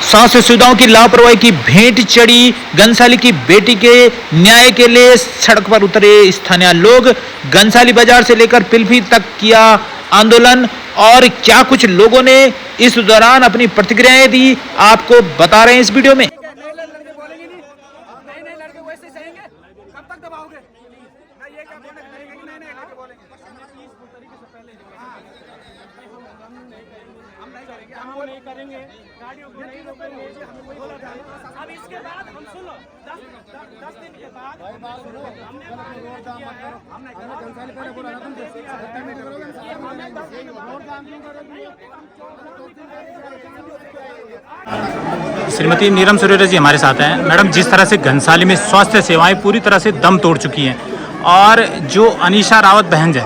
स्वास्थ्य सुविधाओं की लापरवाही की भेंट चढ़ी घनसाली की बेटी के न्याय के लिए सड़क पर उतरे स्थानीय लोग। घनसाली बाजार से लेकर पिलफी तक किया आंदोलन और क्या कुछ लोगों ने इस दौरान अपनी प्रतिक्रियाएं दी, आपको बता रहे हैं इस वीडियो में। हम नहीं करेंगे, गाड़ियों को नहीं रोकेंगे। अब इसके बाद हम सुनो 10 दिन के बाद श्रीमती नीलम सुरेरा जी हमारे साथ हैं। मैडम, जिस तरह से घनसाली में स्वास्थ्य सेवाएं पूरी तरह से दम तोड़ चुकी हैं और जो अनीशा रावत बहन है,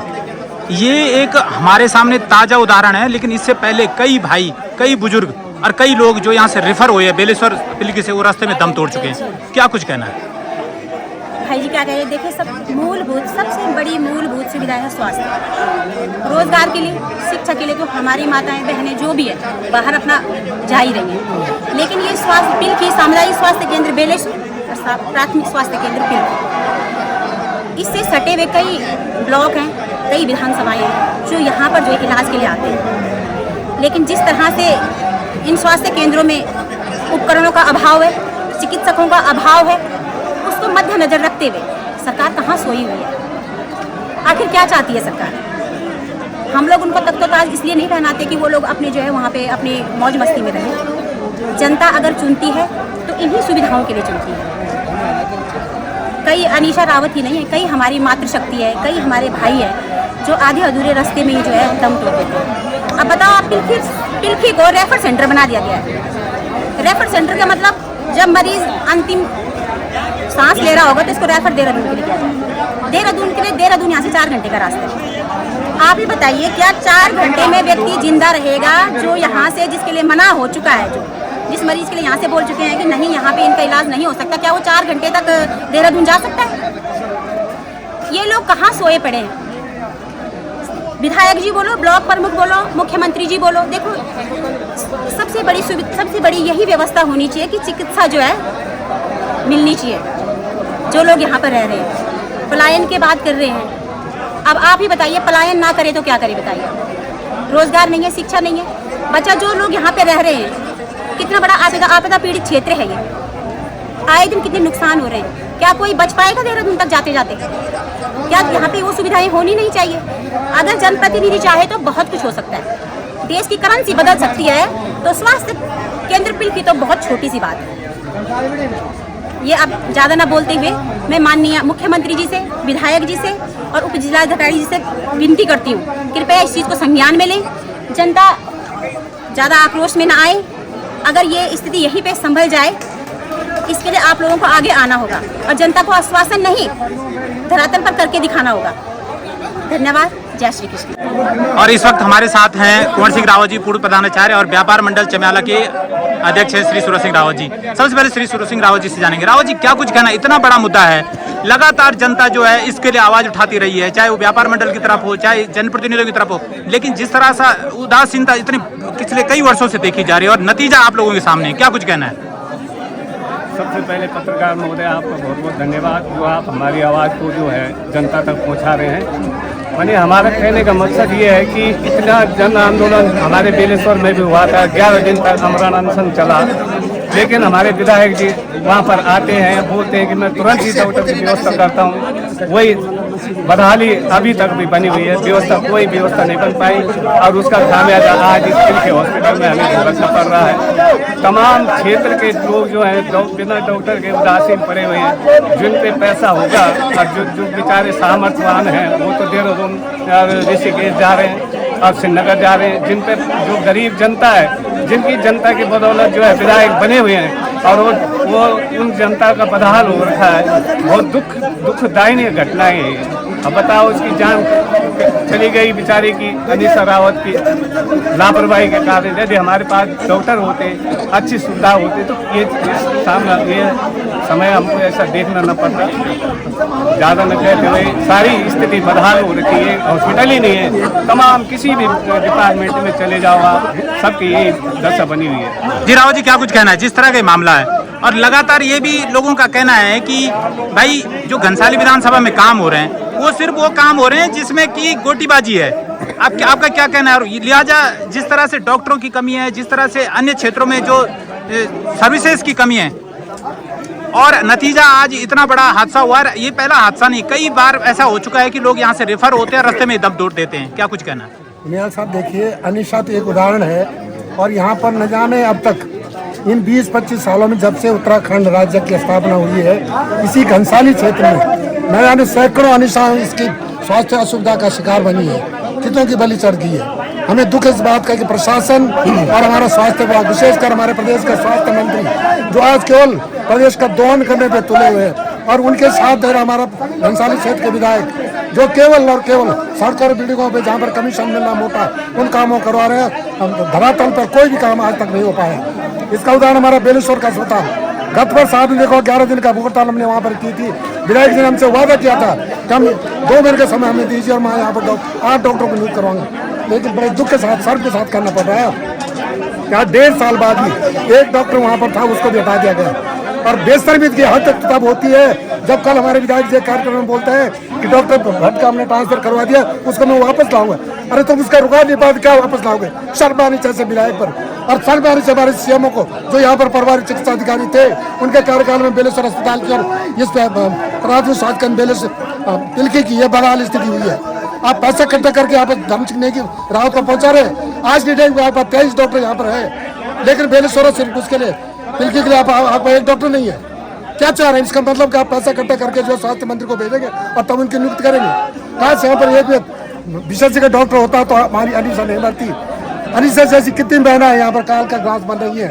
ये एक हमारे सामने ताज़ा उदाहरण है, लेकिन इससे पहले कई भाई, कई बुजुर्ग और कई लोग जो यहाँ से रेफर हुए हैं बेलेश्वर पिलकी से, वो रास्ते में दम तोड़ चुके हैं। क्या कुछ कहना है भाई जी? क्या कहें, देखिए सबसे बड़ी मूलभूत सुविधा है स्वास्थ्य। रोजगार के लिए, शिक्षा के लिए तो हमारी माताएं बहनें जो भी है बाहर अपना जा ही रही हैं, लेकिन ये स्वास्थ्य पिलकी सामुदायिक स्वास्थ्य केंद्र बेलेश्वर और प्राथमिक स्वास्थ्य केंद्र पिलकी, इससे सटे हुए कई ब्लॉक हैं, कई विधानसभाएं हैं जो यहाँ पर जो इलाज के लिए आते हैं, लेकिन जिस तरह से इन स्वास्थ्य केंद्रों में उपकरणों का अभाव है, चिकित्सकों का अभाव है, उसको मद्देनजर रखते हुए सरकार कहाँ सोई हुई है? आखिर क्या चाहती है सरकार? हम लोग उनको तख्तो ताज इसलिए नहीं पहनाते कि वो लोग अपने जो है वहाँ पे अपनी मौज मस्ती में रहें। जनता अगर चुनती है तो इन्हीं सुविधाओं के लिए चुनती है। कई अनीशा रावत ही नहीं है, कई हमारी मातृशक्ति है, कई हमारे भाई हैं जो आधे अधूरे रास्ते में ही जो है दम तोड़ देते हैं। अब बताओ, आप पिलखी को रेफर सेंटर बना दिया गया है। रेफर सेंटर का मतलब जब मरीज अंतिम सांस ले रहा होगा तो इसको रेफर देहरादून के लिए किया जाए। देहरादून यहाँ से 4 घंटे का रास्ता है। आप ही बताइए, क्या 4 घंटे में व्यक्ति जिंदा रहेगा जो यहाँ से, जिसके लिए मना हो चुका है, जो जिस मरीज के लिए यहाँ से बोल चुके हैं कि नहीं यहाँ पे इनका इलाज नहीं हो सकता, क्या वो 4 घंटे तक देहरादून जा सकता है? ये लोग कहाँ सोए पड़े हैं? विधायक जी बोलो, ब्लॉक प्रमुख बोलो, मुख्यमंत्री जी बोलो, देखो सबसे बड़ी यही व्यवस्था होनी चाहिए कि चिकित्सा जो है मिलनी चाहिए। जो लोग यहाँ पर रह रहे हैं, पलायन की बात कर रहे हैं, अब आप ही बताइए, पलायन ना करे तो क्या करे बताइए? रोजगार नहीं है, शिक्षा नहीं है, बच्चा जो लोग यहाँ पे रह रहे हैं, कितना बड़ा आपदा पीड़ित क्षेत्र है ये, आए दिन कितने नुकसान हो रहे हैं। क्या कोई बच पाएगा देहरादून तक जाते जाते? क्या यहाँ पे वो सुविधाएं होनी नहीं चाहिए? अगर जनप्रतिनिधि चाहे तो बहुत कुछ हो सकता है, देश की करेंसी बदल सकती है, तो स्वास्थ्य केंद्र पिलकी तो बहुत छोटी सी बात है। ये अब ज़्यादा ना बोलते हुए मैं माननीय मुख्यमंत्री जी से, विधायक जी से और उप जिलाधिकारी जी से विनती करती हूँ, कृपया इस चीज़ को संज्ञान में लें। जनता ज़्यादा आक्रोश में ना आए। अगर ये स्थिति यहीं पे संभल जाए, इसके लिए आप लोगों को आगे आना होगा और जनता को आश्वासन नहीं, धरातल पर करके दिखाना होगा। धन्यवाद। जय श्री कृष्ण। और इस वक्त हमारे साथ हैं कुंवर सिंह रावत जी, पूर्व प्रधानाचार्य और व्यापार मंडल चमियाला के अध्यक्ष हैं श्री सूरज सिंह रावत जी। सबसे पहले श्री सूरज सिंह रावत जी से जानेंगे, रावत जी क्या कुछ कहना? इतना बड़ा मुद्दा है, लगातार जनता जो है इसके लिए आवाज उठाती रही है, चाहे वो व्यापार मंडल की तरफ हो, चाहे जनप्रतिनिधियों की तरफ हो, लेकिन जिस तरह से उदासीनता इतनी पिछले कई वर्षों से देखी जा रही है और नतीजा आप लोगों के सामने, क्या कुछ कहना है? सबसे पहले पत्रकार महोदय आपका बहुत बहुत धन्यवाद, जो आप हमारी आवाज़ को जो है जनता तक पहुंचा रहे हैं। माने हमारा कहने का मकसद ये है कि इतना जन आंदोलन हमारे बेलेश्वर में भी हुआ था, 11 दिन तक अमरण अनशन चला, लेकिन हमारे विधायक जी वहाँ पर आते हैं, बोलते हैं कि मैं तुरंत ही डॉक्टर की व्यवस्था करता हूँ। वही बदहाली अभी तक भी बनी हुई है, कोई व्यवस्था नहीं बन पाई और उसका खामियाजा आज इस पिलकी हॉस्पिटल में हमें भुगतना पड़ रहा है। तमाम क्षेत्र के लोग जो हैं बिना डॉक्टर के उदासीन पड़े हुए हैं। जिन पे पैसा होगा और जो बेचारे सामर्थ्यवान हैं वो तो देहरादून ऋषिकेश जा रहे हैं और श्रीनगर जा रहे हैं। जिन पे जो गरीब जनता है, जिनकी जनता की बदौलत जो है विधायक बने हुए हैं और वो उन जनता का बदहाल हो रखा है। बहुत दुखदायी घटनाएं हैं। अब बताओ, उसकी जान चली गई बेचारी की, अनीशा रावत की लापरवाही के कारण। यदि हमारे पास डॉक्टर होते, अच्छी सुविधा होती तो ये समय हमको ऐसा देखना न पड़ता, ज़्यादा न कहते हुए सारी स्थिति बदहाल हो रखी है। हॉस्पिटल ही नहीं है, तमाम किसी भी डिपार्टमेंट में चले जाओ आप, सबकी यही दशा बनी हुई है। जी रावत जी, क्या कुछ कहना है जिस तरह का मामला है? और लगातार ये भी लोगों का कहना है कि भाई जो घनसाली विधानसभा में काम हो रहे हैं वो सिर्फ वो काम हो रहे हैं जिसमें कि गोटीबाजी है। आपका क्या कहना है? और लिहाजा जिस तरह से डॉक्टरों की कमी है, जिस तरह से अन्य क्षेत्रों में जो सर्विसेज की कमी है, और नतीजा आज इतना बड़ा हादसा हुआ है। ये पहला हादसा नहीं, कई बार ऐसा हो चुका है कि लोग यहाँ से रेफर होते हैं, रास्ते में दम तोड़ देते हैं। क्या कुछ कहना है? मियां साहब देखिए, अनिशा तो एक उदाहरण है, और यहाँ पर न जाने अब तक इन 20-25 सालों में जब से उत्तराखंड राज्य की स्थापना हुई है, इसी घनसाली क्षेत्र में न जाने सैकड़ों अनिशा इसकी स्वास्थ्य असुविधा का शिकार बनी है, कितनों की बलि चढ़ गई है। हमें दुख इस बात का कि प्रशासन और हमारा स्वास्थ्य विभाग, विशेषकर हमारे प्रदेश के स्वास्थ्य मंत्री जो आज केवल प्रदेश का दोहन करने पे तुले हुए हैं, और उनके साथ दे रहा हमारा घनसाली क्षेत्र के विधायक जो केवल और केवल सड़कों और बिल्डिंगों पे जहाँ पर कमीशन मिलना मोटा उन कामों करवा रहे हैं। धरातल पर कोई भी काम आज तक नहीं हो पाया। इसका उदाहरण हमारा बेलेश्वर का अस्पताल, गत वर्ष आपने देखो 11 दिन का भुगतान हमने वहाँ पर की थी। विधायक जी ने हमसे वादा किया था कि हम 2 महीने का समय हमें दीजिए और मैं यहाँ पर 8 डॉक्टरों को नियुक्त करवाऊंगा, लेकिन बड़े दुख के साथ सर के साथ करना पड़ रहा है। क्या 1.5 साल बाद भी एक डॉक्टर वहाँ पर था, उसको भी हटा दिया गया। और बेहतर भी हद तक तब होती है जब कल हमारे विधायक जी कार्यक्रम में बोलते हैं कि डॉक्टर भट्ट का हमने ट्रांसफर करवा दिया, उसको मैं वापस लाऊंगा। अरे तुम उसका रुका नहीं पाते, क्या वापस लाओगे? शर्म आनी चाहिए विधायक पर, और शर्म आनी चाहिए हमारे सीएमओ को जो यहाँ पर प्रभारी चिकित्सा अधिकारी थे। उनके कार्यकाल में बेलेश्वर अस्पताल की और इस प्राथमिक स्वास्थ्य केंद्र बेलेश्वर तिलकी की यह बदहाल स्थिति हुई है। आप पैसा इकट्ठा करके यहाँ पर धर्म चिकने की राहत पर पहुंचा रहे। आज की डेट में आप 23 डॉक्टर यहाँ पर है, लेकिन बेलेश्वर सिर्फ उसके लिए तिलकी के लिए आपको एक डॉक्टर नहीं है। क्या चाह रहे हैं? इसका मतलब कि आप पैसा इकट्ठा करके जो स्वास्थ्य मंत्री को भेजेंगे और तब उनकी नियुक्त करेंगे। कहाँ से यहाँ पर एक विशेषज्ञ का डॉक्टर होता तो हमारी अनिशा नहीं मरती। अनिशा जैसी कितनी बहना है यहाँ पर काल का ग्रास बन रही है।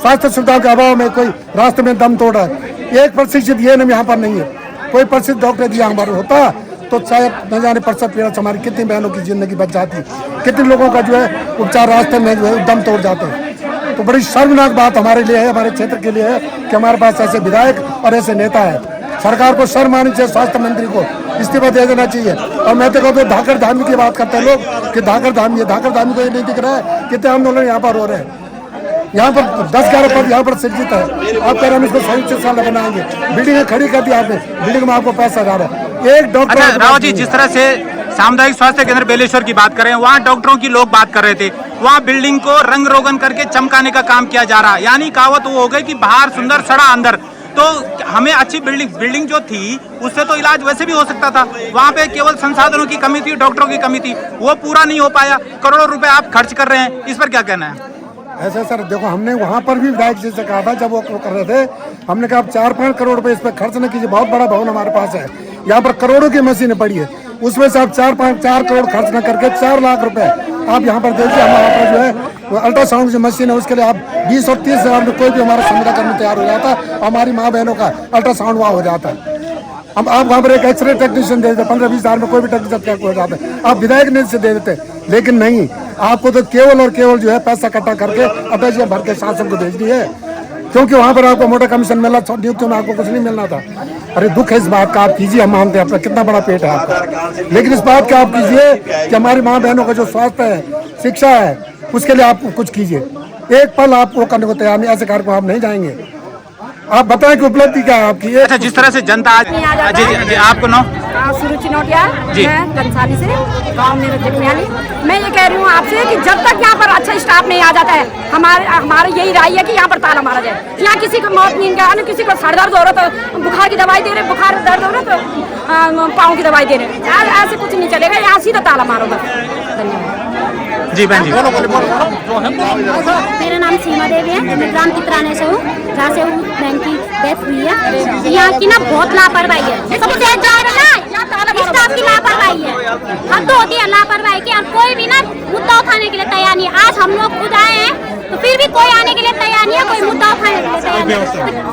स्वास्थ्य सुविधाओं के अभाव में कोई रास्ते में दम तोड़ रहा है। एक प्रशिक्षित ये यहाँ पर नहीं है। कोई प्रसिद्ध डॉक्टर जी हमारे होता तो शायद न जाने प्रसव पीड़ा से हमारी कितनी बहनों की जिंदगी बच जाती, कितने लोगों का जो है उपचार रास्ते में जो है दम तोड़ जाते हैं। तो बड़ी शर्मनाक बात हमारे लिए है, हमारे क्षेत्र के लिए है कि हमारे पास ऐसे विधायक और ऐसे नेता है। सरकार को शर्म आनी चाहिए, स्वास्थ्य मंत्री को इस्तीफा दे देना चाहिए। और मैं तो कहता हूँ धाकर धामी की बात करते हैं लोग कि धाकर धामी को ये नहीं दिख रहा है कितने आंदोलन यहाँ पर हो रहे हैं। यहाँ पर 10-11 पद यहाँ पर सृजित है। आप कह रहे हैं इसको सही चिकित्सा बनाएंगे, बिल्डिंग खड़ी कर दी आपने, बिल्डिंग में आपको पैसा जा रहा है। एक डॉक्टर रावत जी, जिस तरह से सामुदायिक स्वास्थ्य केंद्र बेलेश्वर की बात करें, वहाँ डॉक्टरों की लोग बात कर रहे थे, वहाँ बिल्डिंग को रंग रोगन करके चमकाने का काम किया जा रहा है। यानी कहावत वो हो गई कि बाहर सुंदर सड़ा अंदर। तो हमें अच्छी बिल्डिंग जो थी उससे तो इलाज वैसे भी हो सकता था। वहाँ पे केवल संसाधनों की कमी थी, डॉक्टरों की कमी थी, वो पूरा नहीं हो पाया। करोड़ों रुपए आप खर्च कर रहे हैं, इस पर क्या कहना है? ऐसे सर देखो, हमने वहाँ पर भी विधायक जी से कहा था जब वो कर रहे थे, हमने कहा आप 4-5 करोड़ रुपए इस पर खर्च न कीजिए। बहुत बड़ा भवन हमारे पास है, यहाँ पर करोड़ों की मशीनें पड़ी है, उसमें से आप 4 करोड़ खर्च न करके 4 लाख रुपए आप यहाँ पर देखिए। हम यहाँ पर जो है अल्ट्रासाउंड जो मशीन है उसके लिए आप 20 और 30 हजार में कोई भी हमारा समुदाय करने तैयार हो जाता है। हमारी माँ बहनों का अल्ट्रासाउंड वहाँ हो जाता है। हम आप वहाँ पर एक एक्सरे टेक्नीशियन दे देते, 15-20 हजार में कोई भी टेक्नीशियन हो जाता है। आप विधायक ने से दे देते, लेकिन नहीं, आपको तो केवल और केवल जो है पैसा इकट्ठा करके अटैच भर के शासन को भेज दी है, क्योंकि वहाँ पर आपको मोटा कमीशन मिला, नियुक्तियों में आपको कुछ नहीं मिलना था। अरे दुख है इस बात का, आप कीजिए, हम मानते हैं आपका कितना बड़ा पेट है आपका, लेकिन इस बात का आप कीजिए कि हमारी माँ बहनों का जो स्वास्थ्य है, शिक्षा है, उसके लिए आप कुछ कीजिए। एक पल आपको करने को तैयार नहीं, ऐसे कार्य को आप नहीं जाएंगे। आप बताएं कि उपलब्धि क्या है आपकी? अच्छा, जिस तरह से जनता आज जी आपको नो सुरुचि नोटिया, मैं कंसाली से गांव मेरा जगमियाली। मैं ये कह रही हूँ आपसे कि जब तक यहाँ पर अच्छा स्टाफ नहीं आ जाता है, हमारी यही राय है कि यहाँ पर ताला मारा जाए। यहाँ किसी को मौत नहीं आने, किसी को सर दर्द हो रहा तो बुखार की दवाई दे रहे, बुखार दर्द हो रहा तो पाँव की दवाई दे रहे। ऐसे कुछ नहीं चलेगा, यहाँ सीधा ताला मारो बस। धन्यवाद जी। बहन जी, मेरा नाम सीमा देवी है, मैं ग्राम तितराने से हूँ, जहाँ से बहन की डेथ हुई है। यहाँ की ना बहुत लापरवाही है, सब स्टाफ की लापरवाही है, हद होती है लापरवाही की। कोई भी ना मुद्दा उठाने के लिए तैयार नहीं है। आज हम लोग खुद आए हैं तो फिर भी कोई आने के लिए तैयार नहीं है, कोई मुद्दा उठाने के लिए तैयार नहीं है,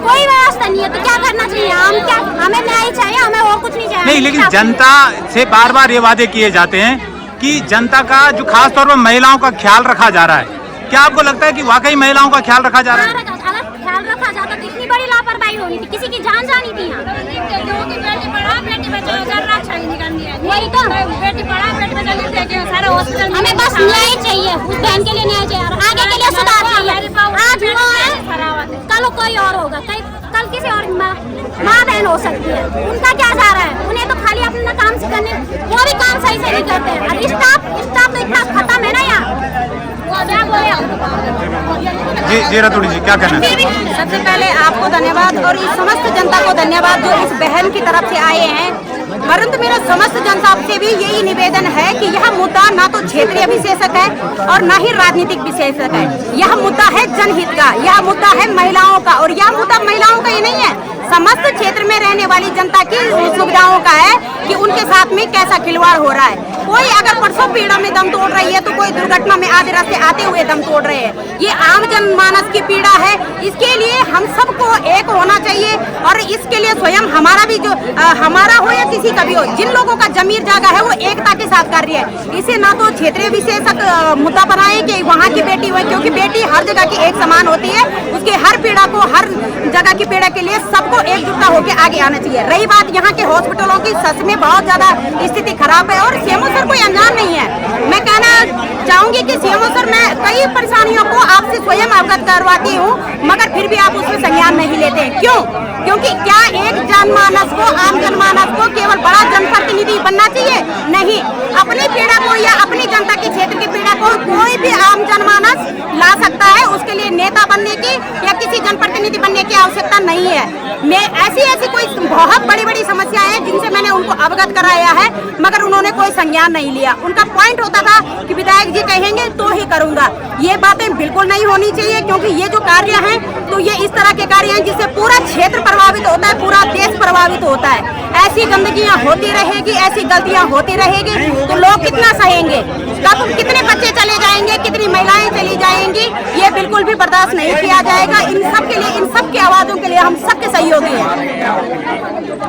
कोई व्यवस्था नहीं है। तो क्या करना चाहिए? हम क्या, हमें न्याय चाहिए, हमें और कुछ नहीं चाहिए। नहीं, लेकिन जनता से बार बार ये वादे किए जाते हैं कि जनता का जो खास तौर पर महिलाओं का ख्याल रखा जा रहा है। क्या आपको लगता है कि वाकई महिलाओं का ख्याल रखा जा रहा है? अगर ख्याल रखा जाता तो इतनी बड़ी लापरवाही होनी थी, किसी की जान जानी थी यहाँ। बेटी पढ़ाओ बेटी बचाओ वही तो बेटी पढ़ाओ बेटी बचाओ सारे हॉस्पिटल। हमें बस न्याय चाहिए, उस बहन के लिए न्याय चाहिए और आगे के लिए सुधार चाहिए। आज वो है कल कोई और होगा, कल किसी और माँ बहन हो सकती है, उनका क्या जा रहा है? उन्हें तो खाली अपना काम से करने, वो भी काम सही से नहीं करते हैं। और स्टाफ तो इतना खत्म है ना यहाँ। जी रतुड़ी जी क्या कहना है? सबसे पहले आपको धन्यवाद और इस समस्त जनता को धन्यवाद जो इस बहन की तरफ से आए हैं। परंतु मेरा समस्त जनता से भी यही निवेदन है कि यह मुद्दा ना तो क्षेत्रीय विशेषक है और ना ही राजनीतिक विशेषक है। यह मुद्दा है जनहित का, यह मुद्दा है महिलाओं का और यह मुद्दा महिलाओं का ही नहीं है, समस्त क्षेत्र में रहने वाली जनता की सुविधाओं का है कि उनके साथ में कैसा खिलवाड़ हो रहा है। कोई अगर परसों पीड़ा में दम तोड़ रही है तो कोई दुर्घटना में आधे रास्ते आते हुए दम तोड़ रहे हैं। ये आम जनमानस की पीड़ा है, इसके लिए हम सबको एक होना चाहिए और इसके लिए स्वयं हमारा भी जो हमारा हो या किसी का भी हो, जिन लोगों का जमीर जागा है वो एकता के साथ कर रही है। इसे ना तो क्षेत्रीय विशेषक मुद्दा बनाए कि वहाँ की बेटी हो, क्योंकि बेटी हर जगह की एक समान होती है, उसके हर पीड़ा को, हर जगह की पीड़ा के लिए सबको एकजुटता होकर आगे आना चाहिए। रही बात यहाँ के हॉस्पिटलों की, सच में बहुत ज्यादा स्थिति खराब है और सीएमओ सर कोई अनजान नहीं है। मैं कहना चाहूंगी कि सीएमओ सर, मैं कई परेशानियों को आपसे स्वयं अवगत करवाती हूँ मगर फिर भी आप उसमें संज्ञान नहीं लेते। क्यों? क्योंकि क्या एक जनमानस को, आम जनमानस को केवल बड़ा जनप्रतिनिधि बनना चाहिए? नहीं, अपनी पीड़ा को या अपनी जनता के क्षेत्र की पीड़ा को कोई भी आम जनमानस ला सकता है। उसके लिए नेता बनने की या किसी जनप्रतिनिधि बनने की आवश्यकता नहीं है। मैं ऐसी कोई बहुत बड़ी बड़ी समस्याएं हैं जिनसे मैंने उनको अवगत कराया है मगर उन्होंने कोई संज्ञान नहीं लिया। उनका पॉइंट होता था कि विधायक जी कहेंगे तो ही करूंगा। ये बातें बिल्कुल नहीं होनी चाहिए क्योंकि ये जो कार्य हैं तो ये इस तरह के कार्य हैं जिससे पूरा क्षेत्र प्रभावित होता है, पूरा देश प्रभावित होता है। ऐसी गंदगियां होती रहेगी, ऐसी गलतियां होती रहेगी तो लोग कितना सहेंगे? कब कितने बच्चे चले जाएंगे, कितनी महिलाएं चली जाएंगी? ये बिल्कुल भी बर्दाश्त नहीं किया जाएगा। इन सब के लिए, इन सब की आवाजों के लिए हम सबके सहयोगी हैं।